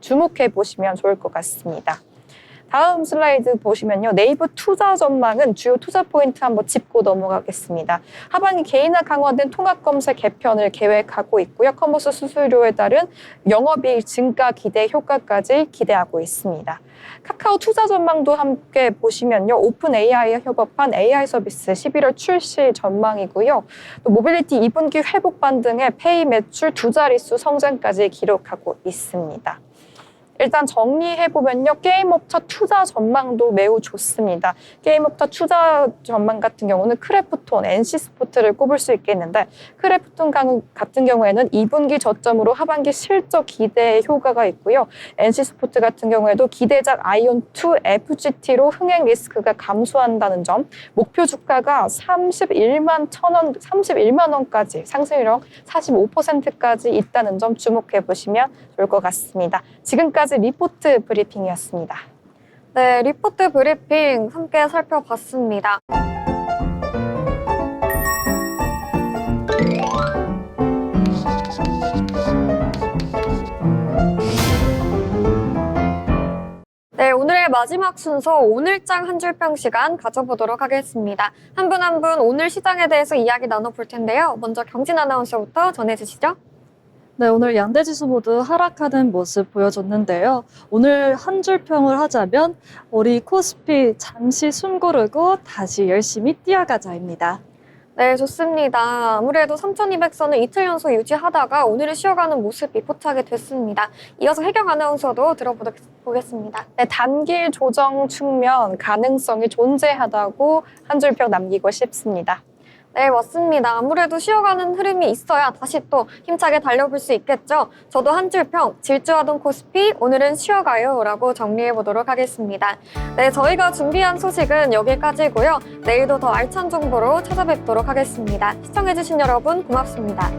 B: 주목해 보시면 좋을 것 같습니다. 다음 슬라이드 보시면요. 네이버 투자 전망은 주요 투자 포인트 한번 짚고 넘어가겠습니다. 하반기 개인화 강화된 통합 검색 개편을 계획하고 있고요. 커머스 수수료에 따른 영업이익 증가 기대 효과까지 기대하고 있습니다. 카카오 투자 전망도 함께 보시면요. 오픈 AI와 협업한 AI 서비스 11월 출시 전망이고요. 또 모빌리티 2분기 회복 반등에 페이 매출 두 자릿수 성장까지 기록하고 있습니다. 일단 정리해보면요. 게임업체 투자 전망도 매우 좋습니다. 게임업체 투자 전망 같은 경우는 크래프톤, NC스포츠를 꼽을 수 있겠는데 크래프톤 같은 경우에는 2분기 저점으로 하반기 실적 기대 효과가 있고요. NC스포츠 같은 경우에도 기대작 아이온2 FGT로 흥행 리스크가 감소한다는 점, 목표 주가가 31만 원까지 상승률 45%까지 있다는 점 주목해보시면 좋을 것 같습니다. 지금까지 리포트 브리핑이었습니다.
A: 네, 리포트 브리핑 함께 살펴봤습니다. 네, 오늘의 마지막 순서 오늘장 한 줄평 시간 가져보도록 하겠습니다. 한 분 한 분 오늘 시장에 대해서 이야기 나눠볼 텐데요. 먼저 경진 아나운서부터 전해주시죠.
C: 네, 오늘 양대 지수 모두 하락하는 모습 보여줬는데요. 오늘 한 줄 평을 하자면 우리 코스피 잠시 숨 고르고 다시 열심히 뛰어가자입니다.
A: 네, 좋습니다. 아무래도 3200선을 이틀 연속 유지하다가 오늘은 쉬어가는 모습이 포착이 됐습니다. 이어서 혜경 아나운서도 들어보겠습니다.
B: 네, 단길 조정 측면 가능성이 존재하다고 한 줄 평 남기고 싶습니다.
A: 네, 맞습니다. 아무래도 쉬어가는 흐름이 있어야 다시 또 힘차게 달려볼 수 있겠죠. 저도 한 줄 평, 질주하던 코스피, 오늘은 쉬어가요 라고 정리해보도록 하겠습니다. 네, 저희가 준비한 소식은 여기까지고요. 내일도 더 알찬 정보로 찾아뵙도록 하겠습니다. 시청해주신 여러분 고맙습니다.